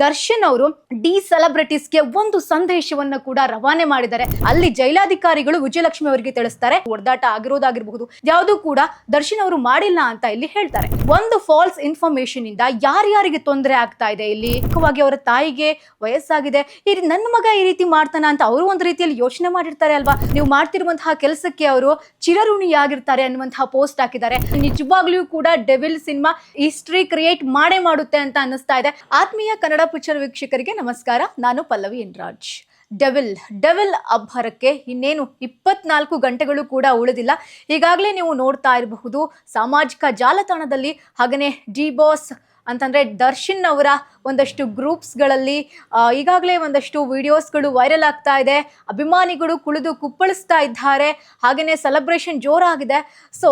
ದರ್ಶನ್ ಅವರು ಡಿ ಸೆಲೆಬ್ರಿಟೀಸ್ಗೆ ಒಂದು ಸಂದೇಶವನ್ನು ಕೂಡ ರವಾನೆ ಮಾಡಿದ್ದಾರೆ. ಅಲ್ಲಿ ಜೈಲಾಧಿಕಾರಿಗಳು ವಿಜಯಲಕ್ಷ್ಮಿ ಅವರಿಗೆ ತಿಳಿಸ್ತಾರೆ, ಹೊಡೆದಾಟ ಆಗಿರೋದಾಗಿರಬಹುದು ಯಾವುದು ಕೂಡ ದರ್ಶನ್ ಅವರು ಮಾಡಿಲ್ಲ ಅಂತ ಇಲ್ಲಿ ಹೇಳ್ತಾರೆ. ಒಂದು ಫಾಲ್ಸ್ ಇನ್ಫಾರ್ಮೇಶನ್ ಇಂದ ಯಾರ್ಯಾರಿಗೆ ತೊಂದರೆ ಆಗ್ತಾ ಇದೆ, ಇಲ್ಲಿ ಮುಖ್ಯವಾಗಿ ಅವರ ತಾಯಿಗೆ ವಯಸ್ಸಾಗಿದೆ, ನನ್ನ ಮಗ ಈ ರೀತಿ ಮಾಡ್ತಾನ ಅಂತ ಅವರು ಒಂದು ರೀತಿಯಲ್ಲಿ ಯೋಚನೆ ಮಾಡಿರ್ತಾರೆ ಅಲ್ವಾ. ನೀವು ಮಾಡ್ತಿರುವಂತಹ ಕೆಲಸಕ್ಕೆ ಅವರು ಚಿರಋಣಿಯಾಗಿರ್ತಾರೆ ಅನ್ನುವಂತಹ ಪೋಸ್ಟ್ ಹಾಕಿದ್ದಾರೆ. ನಿಜವಾಗ್ಲೂ ಕೂಡ ಡೆವಿಲ್ ಸಿನಿಮಾ ಹಿಸ್ಟ್ರಿ ಕ್ರಿಯೇಟ್ ಮಾಡೇ ಮಾಡುತ್ತೆ ಅಂತ ಅನ್ನಿಸ್ತಾ ಇದೆ. ಆತ್ಮೀಯ ಕನ್ನಡ ಪಿಕ್ಚರ್ ವೀಕ್ಷಕರಿಗೆ ನಮಸ್ಕಾರ, ನಾನು ಪಲ್ಲವಿ ಎನ್ರಾಜ್. ಡೆವಿಲ್ ಅಬ್ಬರಕ್ಕೆ ಇನ್ನೇನು 24 ಗಂಟೆಗಳು ಕೂಡ ಉಳಿದಿಲ್ಲ. ಈಗಾಗಲೇ ನೀವು ನೋಡ್ತಾ ಇರಬಹುದು ಸಾಮಾಜಿಕ ಜಾಲತಾಣದಲ್ಲಿ, ಹಾಗನೇ ಡಿ ಬಾಸ್ ಅಂತಂದ್ರೆ ದರ್ಶನ್ ಅವರ ಒಂದಷ್ಟು ಗ್ರೂಪ್ಸ್ಗಳಲ್ಲಿ ಈಗಾಗಲೇ ಒಂದಷ್ಟು ವಿಡಿಯೋಸ್ಗಳು ವೈರಲ್ ಆಗ್ತಾ ಇದೆ. ಅಭಿಮಾನಿಗಳು ಕುಳಿದು ಕುಪ್ಪಳಿಸ್ತಾ ಇದ್ದಾರೆ, ಹಾಗೆಯೇ ಸೆಲೆಬ್ರೇಷನ್ ಜೋರಾಗಿದೆ. ಸೊ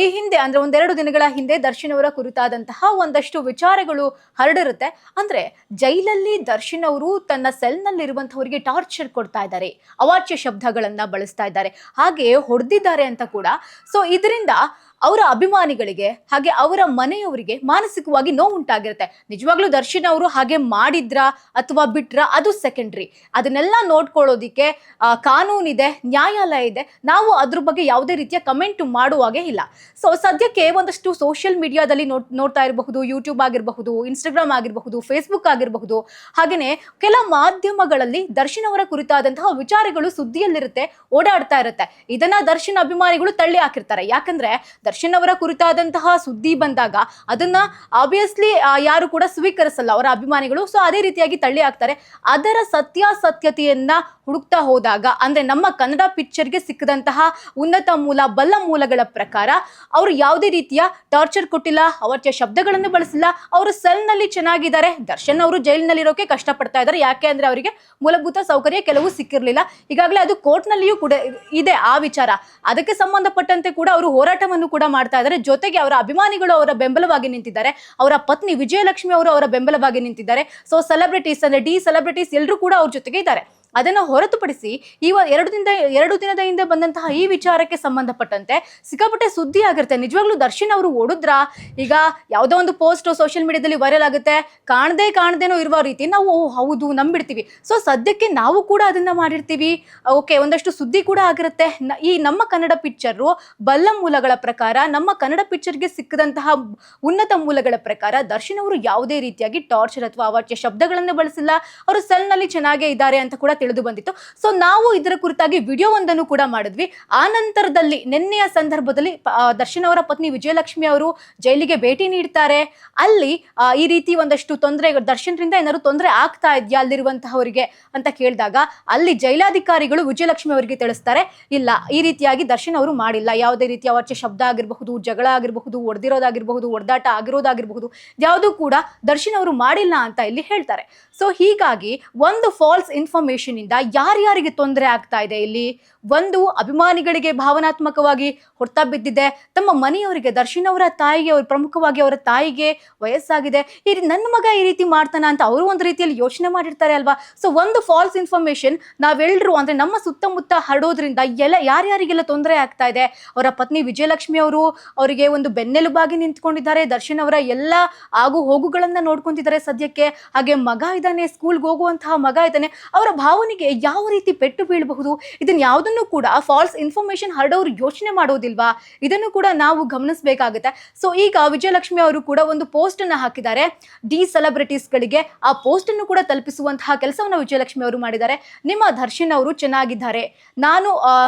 ಈ ಹಿಂದೆ ಅಂದ್ರೆ ಒಂದೆರಡು ದಿನಗಳ ಹಿಂದೆ ದರ್ಶನ್ ಅವರ ಕುರಿತಾದಂತಹ ಒಂದಷ್ಟು ವಿಚಾರಗಳು ಹರಡಿರುತ್ತೆ. ಅಂದ್ರೆ ಜೈಲಲ್ಲಿ ದರ್ಶನ್ ಅವರು ತನ್ನ ಸೆಲ್ನಲ್ಲಿರುವಂತಹವರಿಗೆ ಟಾರ್ಚರ್ ಕೊಡ್ತಾ ಇದ್ದಾರೆ, ಅವಾಚ್ಯ ಶಬ್ದಗಳನ್ನ ಬಳಸ್ತಾ ಇದ್ದಾರೆ, ಹಾಗೆ ಹೊಡೆದಿದ್ದಾರೆ ಅಂತ ಕೂಡ. ಸೊ ಇದರಿಂದ ಅವರ ಅಭಿಮಾನಿಗಳಿಗೆ ಹಾಗೆ ಅವರ ಮನೆಯವರಿಗೆ ಮಾನಸಿಕವಾಗಿ ನೋವು ಉಂಟಾಗಿರುತ್ತೆ. ನಿಜವಾಗ್ಲೂ ದರ್ಶನ್ ಅವರು ಹಾಗೆ ಮಾಡಿದ್ರ ಅಥವಾ ಬಿಟ್ರ ಅದು ಸೆಕೆಂಡ್ರಿ. ಅದನ್ನೆಲ್ಲ ನೋಡ್ಕೊಳ್ಳೋದಿಕ್ಕೆ ಕಾನೂನಿದೆ, ನ್ಯಾಯಾಲಯ ಇದೆ. ನಾವು ಅದ್ರ ಬಗ್ಗೆ ಯಾವುದೇ ರೀತಿಯ ಕಮೆಂಟ್ ಮಾಡುವಾಗೆ ಇಲ್ಲ. ಸೊ ಸದ್ಯಕ್ಕೆ ಒಂದಷ್ಟು ಸೋಷಿಯಲ್ ಮೀಡಿಯಾದಲ್ಲಿ ನೋಡ್ತಾ ಇರಬಹುದು, ಯೂಟ್ಯೂಬ್ ಆಗಿರಬಹುದು, ಇನ್ಸ್ಟಾಗ್ರಾಮ್ ಆಗಿರಬಹುದು, ಫೇಸ್ಬುಕ್ ಆಗಿರಬಹುದು, ಹಾಗೆಯೇ ಕೆಲ ಮಾಧ್ಯಮಗಳಲ್ಲಿ ದರ್ಶನ್ ಅವರ ಕುರಿತಾದಂತಹ ವಿಚಾರಗಳು ಸುದ್ದಿಯಲ್ಲಿರುತ್ತೆ, ಓಡಾಡ್ತಾ ಇರುತ್ತೆ. ಇದನ್ನ ದರ್ಶನ್ ಅಭಿಮಾನಿಗಳು ತಳ್ಳಿ ಹಾಕಿರ್ತಾರೆ. ಯಾಕಂದ್ರೆ ದರ್ಶನ್ ಅವರ ಕುರಿತಾದಂತಹ ಸುದ್ದಿ ಬಂದಾಗ ಅದನ್ನ ಆಬ್ವಿಯಸ್ಲಿ ಯಾರು ಕೂಡ ಸ್ವೀಕರಿಸಲ್ಲ ಅವರ ಅಭಿಮಾನಿಗಳು. ಸೊ ಅದೇ ರೀತಿಯಾಗಿ ತಳ್ಳಿ ಹಾಕ್ತಾರೆ. ಅದರ ಸತ್ಯಾಸತ್ಯತೆಯನ್ನ ಹುಡುಕ್ತಾ ಹೋದಾಗ, ಅಂದ್ರೆ ನಮ್ಮ ಕನ್ನಡ ಪಿಕ್ಚರ್ಗೆ ಸಿಕ್ಕದಂತಹ ಉನ್ನತ ಮೂಲ, ಬಲ್ಲ ಮೂಲಗಳ ಪ್ರಕಾರ ಅವರು ಯಾವುದೇ ರೀತಿಯ ಟಾರ್ಚರ್ ಕೊಟ್ಟಿಲ್ಲ, ಅವಾಚ್ಯ ಶಬ್ದಗಳನ್ನು ಬಳಸಿಲ್ಲ, ಅವರು ಸೆಲ್ನಲ್ಲಿ ಚೆನ್ನಾಗಿದ್ದಾರೆ. ದರ್ಶನ್ ಅವರು ಜೈಲಿನಲ್ಲಿರೋಕೆ ಕಷ್ಟಪಡ್ತಾ ಇದ್ದಾರೆ. ಯಾಕೆ ಅಂದ್ರೆ ಅವರಿಗೆ ಮೂಲಭೂತ ಸೌಕರ್ಯ ಕೆಲವು ಸಿಕ್ಕಿರ್ಲಿಲ್ಲ. ಈಗಾಗಲೇ ಅದು ಕೋರ್ಟ್ನಲ್ಲಿಯೂ ಕೂಡ ಇದೆ ಆ ವಿಚಾರ. ಅದಕ್ಕೆ ಸಂಬಂಧಪಟ್ಟಂತೆ ಕೂಡ ಅವರು ಹೋರಾಟವನ್ನು ಕೂಡ ಮಾಡ್ತಾ ಇದ್ದಾರೆ. ಜೊತೆಗೆ ಅವರ ಅಭಿಮಾನಿಗಳು ಅವರ ಬೆಂಬಲವಾಗಿ ನಿಂತಿದ್ದಾರೆ, ಅವರ ಪತ್ನಿ ವಿಜಯಲಕ್ಷ್ಮಿ ಅವರು ಅವರ ಬೆಂಬಲವಾಗಿ ನಿಂತಿದ್ದಾರೆ. ಸೊ ಸೆಲೆಬ್ರಿಟೀಸ್ ಅಂದ್ರೆ ಡಿ ಸೆಲೆಬ್ರಿಟೀಸ್ ಎಲ್ಲರೂ ಕೂಡ ಅವ್ರ ಜೊತೆಗೆ ಇದ್ದಾರೆ. ಅದನ್ನು ಹೊರತುಪಡಿಸಿ ಎರಡು ದಿನದ ಹಿಂದೆ ಬಂದಂತಹ ಈ ವಿಚಾರಕ್ಕೆ ಸಂಬಂಧಪಟ್ಟಂತೆ ಸಿಕ್ಕಾಪಟ್ಟೆ ಸುದ್ದಿ ಆಗಿರುತ್ತೆ. ನಿಜವಾಗ್ಲೂ ದರ್ಶನ್ ಅವರು ಓಡಿದ್ರ, ಈಗ ಯಾವುದೋ ಒಂದು ಪೋಸ್ಟ್ ಸೋಷಿಯಲ್ ಮೀಡಿಯಾದಲ್ಲಿ ವೈರಲ್ ಆಗುತ್ತೆ, ಕಾಣದೇನೋ ಇರುವ ರೀತಿ ನಾವು ಹೌದು ನಂಬಿಡ್ತೀವಿ. ಸೊ ಸದ್ಯಕ್ಕೆ ನಾವು ಕೂಡ ಅದನ್ನ ಮಾಡಿರ್ತೀವಿ. ಓಕೆ, ಒಂದಷ್ಟು ಸುದ್ದಿ ಕೂಡ ಆಗಿರುತ್ತೆ. ಈ ನಮ್ಮ ಕನ್ನಡ ಪಿಕ್ಚರು ಬಲ್ಲ ಮೂಲಗಳ ಪ್ರಕಾರ, ನಮ್ಮ ಕನ್ನಡ ಪಿಕ್ಚರ್ಗೆ ಸಿಕ್ಕದಂತಹ ಉನ್ನತ ಮೂಲಗಳ ಪ್ರಕಾರ ದರ್ಶನ್ ಅವರು ಯಾವುದೇ ರೀತಿಯಾಗಿ ಟಾರ್ಚರ್ ಅಥವಾ ಅವಾಚ್ಯ ಶಬ್ದಗಳನ್ನು ಬಳಸಿಲ್ಲ, ಅವರು ಸೆಲ್ನಲ್ಲಿ ಚೆನ್ನಾಗೇ ಇದ್ದಾರೆ ಅಂತ ಕೂಡ ತಿಳಿದು ಬಂದಿತ್ತು. ಸೊ ನಾವು ಇದರ ಕುರಿತಾಗಿ ವಿಡಿಯೋ ಒಂದನ್ನು ಕೂಡ ಮಾಡಿದ್ವಿ. ಆ ನಂತರದಲ್ಲಿ ನಿನ್ನೆಯ ಸಂದರ್ಭದಲ್ಲಿ ದರ್ಶನ್ ಅವರ ಪತ್ನಿ ವಿಜಯಲಕ್ಷ್ಮಿ ಅವರು ಜೈಲಿಗೆ ಭೇಟಿ ನೀಡ್ತಾರೆ. ಅಲ್ಲಿ ಈ ರೀತಿ ಒಂದಷ್ಟು ತೊಂದರೆ, ದರ್ಶನ್ರಿಂದ ಏನಾದ್ರು ತೊಂದರೆ ಆಗ್ತಾ ಇದೆಯಾ ಅಲ್ಲಿರುವಂತಹವರಿಗೆ ಅಂತ ಕೇಳಿದಾಗ, ಅಲ್ಲಿ ಜೈಲಾಧಿಕಾರಿಗಳು ವಿಜಯಲಕ್ಷ್ಮಿ ಅವರಿಗೆ ತಿಳಿಸ್ತಾರೆ, ಇಲ್ಲ ಈ ರೀತಿಯಾಗಿ ದರ್ಶನ್ ಅವರು ಮಾಡಿಲ್ಲ, ಯಾವುದೇ ರೀತಿಯ ಅವಾಚ್ಯ ಶಬ್ದ ಆಗಿರಬಹುದು, ಜಗಳ ಆಗಿರಬಹುದು, ಹೊಡೆದಿರೋದಾಗಿರಬಹುದು, ಹೊಡೆದಾಟ ಆಗಿರೋದಾಗಿರಬಹುದು ಯಾವುದು ಕೂಡ ದರ್ಶನ್ ಅವರು ಮಾಡಿಲ್ಲ ಅಂತ ಇಲ್ಲಿ ಹೇಳ್ತಾರೆ. ಸೊ ಹೀಗಾಗಿ ಒಂದು ಫಾಲ್ಸ್ ಇನ್ಫಾರ್ಮೇಶನ್ ಇಂದ ಯಾರ್ಯಾರಿಗೆ ತೊಂದರೆ ಆಗ್ತಾ ಇದೆ, ಇಲ್ಲಿ ಒಂದು ಅಭಿಮಾನಿಗಳಿಗೆ ಭಾವನಾತ್ಮಕವಾಗಿ ಹೊಡ್ತಾ ಬಿದ್ದಿದೆ, ತಮ್ಮ ಮನೆಯವರಿಗೆ, ದರ್ಶನ್ ಅವರ ತಾಯಿಗೆ, ಅವರು ಪ್ರಮುಖವಾಗಿ ಅವರ ತಾಯಿಗೆ ವಯಸ್ಸಾಗಿದೆ, ನನ್ನ ಮಗ ಈ ರೀತಿ ಮಾಡ್ತಾನ ಅಂತ ಅವರು ಒಂದು ರೀತಿಯಲ್ಲಿ ಯೋಚನೆ ಮಾಡಿರ್ತಾರೆ ಅಲ್ವಾ. ಸೊ ಒಂದು ಫಾಲ್ಸ್ ಇನ್ಫಾರ್ಮೇಶನ್ ನಾವೆಲ್ಲರೂ ಅಂದ್ರೆ ನಮ್ಮ ಸುತ್ತಮುತ್ತ ಹರಡೋದ್ರಿಂದ ಯಾರ್ಯಾರಿಗೆಲ್ಲ ತೊಂದರೆ ಆಗ್ತಾ ಇದೆ. ಅವರ ಪತ್ನಿ ವಿಜಯಲಕ್ಷ್ಮಿ ಅವರು ಅವರಿಗೆ ಒಂದು ಬೆನ್ನೆಲುಬಾಗಿ ನಿಂತ್ಕೊಂಡಿದ್ದಾರೆ, ದರ್ಶನ್ ಅವರ ಎಲ್ಲ ಆಗು ಹೋಗುಗಳನ್ನ ನೋಡ್ಕೊಂತಿದ್ದಾರೆ ಸದ್ಯಕ್ಕೆ. ಹಾಗೆ ಮಗ ಇದ್ದಾನೆ, ಸ್ಕೂಲ್ಗೆ ಹೋಗುವಂತಹ ಮಗ ಇದ್ದಾನೆ, ಅವರ ಭಾವನೆಗೆ ಯಾವ ರೀತಿ ಪೆಟ್ಟು ಬೀಳಬಹುದು, ಇದನ್ನ ಯಾವುದನ್ನು ಕೂಡ ಫಾಲ್ಸ್ ಇನ್ಫಾರ್ಮೇಶನ್ ಹರಡೋರು ಯೋಚನೆ ಮಾಡೋದಿಲ್ವಾ, ಇದನ್ನು ಕೂಡ ನಾವು ಗಮನಿಸಬೇಕಾಗುತ್ತೆ. ಸೊ ಈಗ ವಿಜಯಲಕ್ಷ್ಮಿ ಅವರು ಕೂಡ ಒಂದು ಪೋಸ್ಟ್ ಅನ್ನ ಹಾಕಿದ್ದಾರೆ ಡಿ ಸೆಲೆಬ್ರಿಟೀಸ್ ಗಳಿಗೆ. ಆ ಪೋಸ್ಟ್ ಅನ್ನು ಕೂಡ ತಲುಪಿಸುವಂತಹ ಕೆಲಸವನ್ನು ವಿಜಯಲಕ್ಷ್ಮಿ ಅವರು ಮಾಡಿದ್ದಾರೆ. ನಿಮ್ಮ ದರ್ಶನ್ ಅವರು ಚೆನ್ನಾಗಿದ್ದಾರೆ, ನಾನು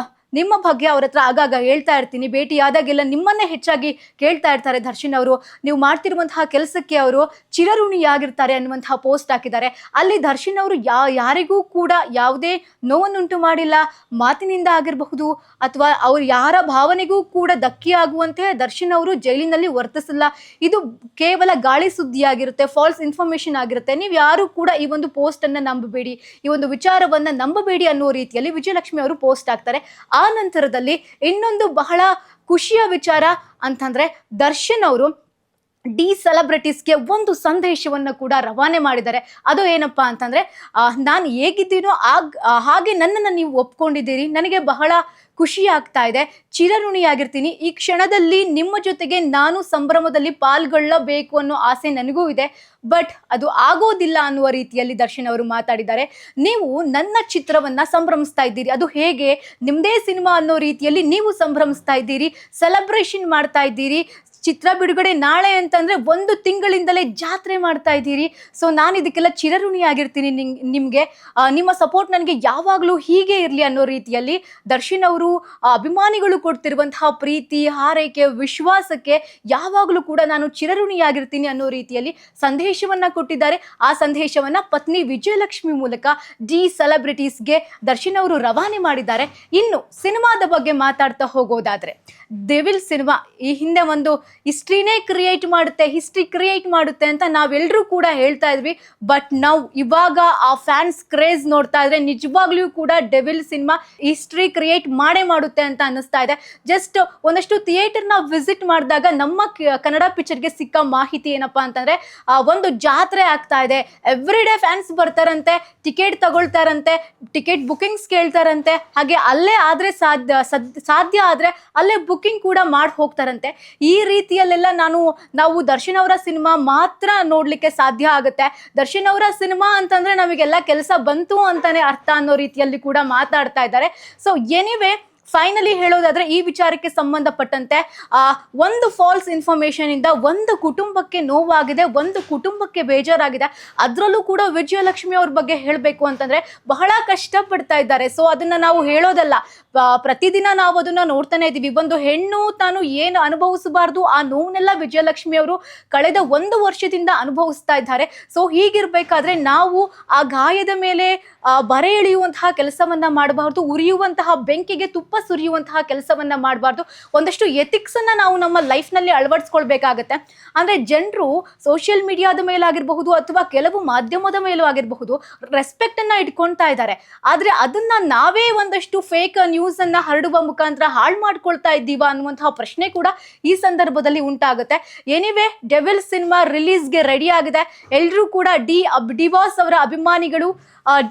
ನಿಮ್ಮ ಬಗ್ಗೆ ಅವ್ರ ಹತ್ರ ಆಗಾಗ ಹೇಳ್ತಾ ಇರ್ತೀನಿ, ಭೇಟಿಯಾದಾಗೆಲ್ಲ ನಿಮ್ಮನ್ನೇ ಹೆಚ್ಚಾಗಿ ಕೇಳ್ತಾ ಇರ್ತಾರೆ ದರ್ಶನ್ ಅವರು, ನೀವು ಮಾಡ್ತಿರುವಂತಹ ಕೆಲಸಕ್ಕೆ ಅವರು ಚಿರಋಣಿಯಾಗಿರ್ತಾರೆ ಅನ್ನುವಂತಹ ಪೋಸ್ಟ್ ಹಾಕಿದ್ದಾರೆ. ಅಲ್ಲಿ ದರ್ಶನ್ ಅವರು ಯಾರಿಗೂ ಕೂಡ ಯಾವುದೇ ನೋವನ್ನುಂಟು ಮಾಡಿಲ್ಲ, ಮಾತಿನಿಂದ ಆಗಿರಬಹುದು ಅಥವಾ ಅವ್ರು ಯಾರ ಭಾವನೆಗೂ ಕೂಡ ಧಕ್ಕೆಯಾಗುವಂತೆ ದರ್ಶನ್ ಅವರು ಜೈಲಿನಲ್ಲಿ ವರ್ತಿಸಿಲ್ಲ. ಇದು ಕೇವಲ ಗಾಳಿ ಸುದ್ದಿಯಾಗಿರುತ್ತೆ, ಫಾಲ್ಸ್ ಇನ್ಫಾರ್ಮೇಶನ್ ಆಗಿರುತ್ತೆ. ನೀವು ಯಾರು ಕೂಡ ಈ ಒಂದು ಪೋಸ್ಟ್ ಅನ್ನ ನಂಬಬೇಡಿ, ಈ ಒಂದು ವಿಚಾರವನ್ನ ನಂಬಬೇಡಿ ಅನ್ನೋ ರೀತಿಯಲ್ಲಿ ವಿಜಯಲಕ್ಷ್ಮಿ ಅವರು ಪೋಸ್ಟ್ ಹಾಕ್ತಾರೆ. ಆ ನಂತರದಲ್ಲಿ ಇನ್ನೊಂದು ಬಹಳ ಖುಷಿಯ ವಿಚಾರ ಅಂತಂದ್ರೆ ದರ್ಶನ್ ಅವರು ಡಿ ಸೆಲೆಬ್ರಿಟೀಸ್ಗೆ ಒಂದು ಸಂದೇಶವನ್ನು ಕೂಡ ರವಾನೆ ಮಾಡಿದ್ದಾರೆ. ಅದು ಏನಪ್ಪಾ ಅಂತಂದ್ರೆ, ನಾನು ಹೇಗಿದ್ದೀನೋ ಹಾಗೆ ನನ್ನನ್ನು ನೀವು ಒಪ್ಕೊಂಡಿದ್ದೀರಿ, ನನಗೆ ಬಹಳ ಖುಷಿ ಆಗ್ತಾ ಇದೆ, ಚಿರಋಣಿಯಾಗಿರ್ತೀನಿ. ಈ ಕ್ಷಣದಲ್ಲಿ ನಿಮ್ಮ ಜೊತೆಗೆ ನಾನು ಸಂಭ್ರಮದಲ್ಲಿ ಪಾಲ್ಗೊಳ್ಳಬೇಕು ಅನ್ನೋ ಆಸೆ ನನಗೂ ಇದೆ, ಬಟ್ ಅದು ಆಗೋದಿಲ್ಲ ಅನ್ನುವ ರೀತಿಯಲ್ಲಿ ದರ್ಶನ್ ಅವರು ಮಾತಾಡಿದ್ದಾರೆ. ನೀವು ನನ್ನ ಚಿತ್ರವನ್ನ ಸಂಭ್ರಮಿಸ್ತಾ ಇದ್ದೀರಿ, ಅದು ಹೇಗೆ, ನಿಮ್ಮದೇ ಸಿನಿಮಾ ಅನ್ನೋ ರೀತಿಯಲ್ಲಿ ನೀವು ಸಂಭ್ರಮಿಸ್ತಾ ಇದ್ದೀರಿ, ಸೆಲೆಬ್ರೇಷನ್ ಮಾಡ್ತಾ ಇದ್ದೀರಿ. ಚಿತ್ರ ಬಿಡುಗಡೆ ನಾಳೆ ಅಂತಂದ್ರೆ 1 ತಿಂಗಳಿಂದಲೇ ಜಾತ್ರೆ ಮಾಡ್ತಾ ಇದ್ದೀರಿ. ಸೊ ನಾನು ಇದಕ್ಕೆಲ್ಲ ಚಿರಋಣಿಯಾಗಿರ್ತೀನಿ ನಿಮಗೆ. ನಿಮ್ಮ ಸಪೋರ್ಟ್ ನನಗೆ ಯಾವಾಗಲೂ ಹೀಗೆ ಇರಲಿ ಅನ್ನೋ ರೀತಿಯಲ್ಲಿ ದರ್ಶನ್ ಅವರು ಅಭಿಮಾನಿಗಳು ಕೊಡ್ತಿರುವಂತಹ ಪ್ರೀತಿ, ಹಾರೈಕೆ, ವಿಶ್ವಾಸಕ್ಕೆ ಯಾವಾಗಲೂ ಕೂಡ ನಾನು ಚಿರಋಣಿಯಾಗಿರ್ತೀನಿ ಅನ್ನೋ ರೀತಿಯಲ್ಲಿ ಸಂದೇಶವನ್ನ ಕೊಟ್ಟಿದ್ದಾರೆ. ಆ ಸಂದೇಶವನ್ನ ಪತ್ನಿ ವಿಜಯಲಕ್ಷ್ಮಿ ಮೂಲಕ ಡಿ ಸೆಲೆಬ್ರಿಟೀಸ್ಗೆ ದರ್ಶನ್ ಅವರು ರವಾನೆ ಮಾಡಿದ್ದಾರೆ. ಇನ್ನು ಸಿನಿಮಾದ ಬಗ್ಗೆ ಮಾತಾಡ್ತಾ ಹೋಗೋದಾದ್ರೆ, ಡೆವಿಲ್ ಸಿನಿಮಾ ಈ ಹಿಂದೆ ಒಂದು ಹಿಸ್ಟ್ರಿ ಕ್ರಿಯೇಟ್ ಮಾಡುತ್ತೆ ಅಂತ ನಾವೆಲ್ಲರೂ ಕೂಡ ಹೇಳ್ತಾ ಇದ್ವಿ. ಬಟ್ ನಾವು ಇವಾಗ ಆ ಫ್ಯಾನ್ಸ್ ಕ್ರೇಜ್ ನೋಡ್ತಾ ಇದ್ರೆ ನಿಜವಾಗ್ಲೂ ಕೂಡ ಡೆವಿಲ್ ಸಿನಿಮಾ ಹಿಸ್ಟ್ರಿ ಕ್ರಿಯೇಟ್ ಮಾಡುತ್ತೆ ಅಂತ ಅನ್ನಿಸ್ತಾ ಇದೆ. ಜಸ್ಟ್ ಒಂದಷ್ಟು ಥಿಯೇಟರ್ನ ವಿಸಿಟ್ ಮಾಡಿದಾಗ ನಮ್ಮ ಕನ್ನಡ ಪಿಕ್ಚರ್ಗೆ ಸಿಕ್ಕ ಮಾಹಿತಿ ಏನಪ್ಪಾ ಅಂತಂದ್ರೆ, ಒಂದು ಜಾತ್ರೆ ಆಗ್ತಾ ಇದೆ, ಎವ್ರಿ ಡೇ ಫ್ಯಾನ್ಸ್ ಬರ್ತಾರಂತೆ, ಟಿಕೆಟ್ ತಗೊಳ್ತಾರಂತೆ, ಟಿಕೆಟ್ ಬುಕಿಂಗ್ಸ್ ಕೇಳ್ತಾರಂತೆ, ಹಾಗೆ ಅಲ್ಲೇ ಆದ್ರೆ ಸಾಧ್ಯ ಆದ್ರೆ ಅಲ್ಲೇ ಬುಕಿಂಗ್ ಕೂಡ ಮಾಡಿ ಹೋಗ್ತಾರಂತೆ. ಈ ರೀತಿಯಲ್ಲೆಲ್ಲ ನಾವು ದರ್ಶನ್ ಅವರ ಸಿನಿಮಾ ಮಾತ್ರ ನೋಡ್ಲಿಕ್ಕೆ ಸಾಧ್ಯ ಆಗುತ್ತೆ. ದರ್ಶನ್ ಅವರ ಸಿನಿಮಾ ಅಂತಂದ್ರೆ ನಮಗೆಲ್ಲ ಕೆಲಸ ಬಂತು ಅಂತಾನೆ ಅರ್ಥ ಅನ್ನೋ ರೀತಿಯಲ್ಲಿ ಕೂಡ ಮಾತಾಡ್ತಾ ಇದ್ದಾರೆ. ಸೊ ಎನಿವೇ, ಫೈನಲಿ ಹೇಳೋದಾದ್ರೆ ಈ ವಿಚಾರಕ್ಕೆ ಸಂಬಂಧಪಟ್ಟಂತೆ ಒಂದು ಫಾಲ್ಸ್ ಇನ್ಫಾರ್ಮೇಶನ್ ಇಂದ ಒಂದು ಕುಟುಂಬಕ್ಕೆ ನೋವಾಗಿದೆ, ಒಂದು ಕುಟುಂಬಕ್ಕೆ ಬೇಜಾರಾಗಿದೆ. ಅದರಲ್ಲೂ ಕೂಡ ವಿಜಯಲಕ್ಷ್ಮಿ ಅವ್ರ ಬಗ್ಗೆ ಹೇಳಬೇಕು ಅಂತಂದ್ರೆ ಬಹಳ ಕಷ್ಟಪಡ್ತಾ ಇದ್ದಾರೆ. ಸೊ ಅದನ್ನ ನಾವು ಹೇಳೋದಲ್ಲ, ಪ್ರತಿದಿನ ನಾವು ಅದನ್ನ ನೋಡ್ತಾನೆ ಇದೀವಿ. ಒಂದು ಹೆಣ್ಣು ತಾನು ಏನು ಅನುಭವಿಸಬಾರ್ದು ಆ ನೋವನ್ನೆಲ್ಲ ವಿಜಯಲಕ್ಷ್ಮಿ ಅವರು ಕಳೆದ 1 ವರ್ಷದಿಂದ ಅನುಭವಿಸ್ತಾ ಇದ್ದಾರೆ. ಸೊ ಹೀಗಿರ್ಬೇಕಾದ್ರೆ ನಾವು ಆ ಗಾಯದ ಮೇಲೆ ಬರೆ ಎಳೆಯುವಂತಹ ಕೆಲಸವನ್ನ ಮಾಡಬಾರ್ದು, ಉರಿಯುವಂತಹ ಬೆಂಕಿಗೆ ತುಪ್ಪ ಸುರಿಯುವಂತಹ ಕೆಲಸವನ್ನ ಮಾಡಬಾರ್ದು. ಒಂದಷ್ಟು ಎಥಿಕ್ಸ್ ಅನ್ನ ನಾವು ನಮ್ಮ ಲೈಫ್ ನಲ್ಲಿ ಅಳವಡಿಸ್ಕೊಳ್ಬೇಕಾಗತ್ತೆ. ಅಂದ್ರೆ ಜನರು ಸೋಷಿಯಲ್ ಮೀಡಿಯಾದ ಮೇಲಾಗಿರಬಹುದು ಅಥವಾ ಕೆಲವು ಮಾಧ್ಯಮದ ಮೇಲೂ ಆಗಿರಬಹುದು ರೆಸ್ಪೆಕ್ಟ್ ಅನ್ನ ಇಟ್ಕೊಳ್ತಾ ಇದ್ದಾರೆ. ಆದ್ರೆ ಅದನ್ನ ನಾವೇ ಒಂದಷ್ಟು ಫೇಕ್ ನ್ಯೂಸ್ ಅನ್ನ ಹರಡುವ ಮುಖಾಂತರ ಹಾಳು ಮಾಡ್ಕೊಳ್ತಾ ಇದ್ದೀವಾ ಅನ್ನುವಂತಹ ಪ್ರಶ್ನೆ ಕೂಡ ಈ ಸಂದರ್ಭದಲ್ಲಿ ಉಂಟಾಗುತ್ತೆ. ಎನಿವೇ, ಡೆವಿಲ್ ಸಿನಿಮಾ ರಿಲೀಸ್ಗೆ ರೆಡಿ ಆಗಿದೆ. ಎಲ್ಲರೂ ಕೂಡ ಡಿ ಬಾಸ್ ಅವರ ಅಭಿಮಾನಿಗಳು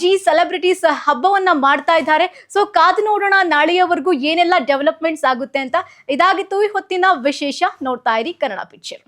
ಡಿ ಸೆಲೆಬ್ರಿಟೀಸ್ ಹಬ್ಬವನ್ನ ಮಾಡ್ತಾ ಇದ್ದಾರೆ. ಸೊ ಕಾದು ನೋಡೋಣ ನಾಳೆಯವರೆಗೂ ಏನೆಲ್ಲ ಡೆವಲಪ್ಮೆಂಟ್ಸ್ ಆಗುತ್ತೆ ಅಂತ. ಇದಾಗಿತ್ತು ಈ ಹೊತ್ತಿನ ವಿಶೇಷ. ನೋಡ್ತಾ ಇರಿ ಕನ್ನಡ ಪಿಕ್ಚರ್.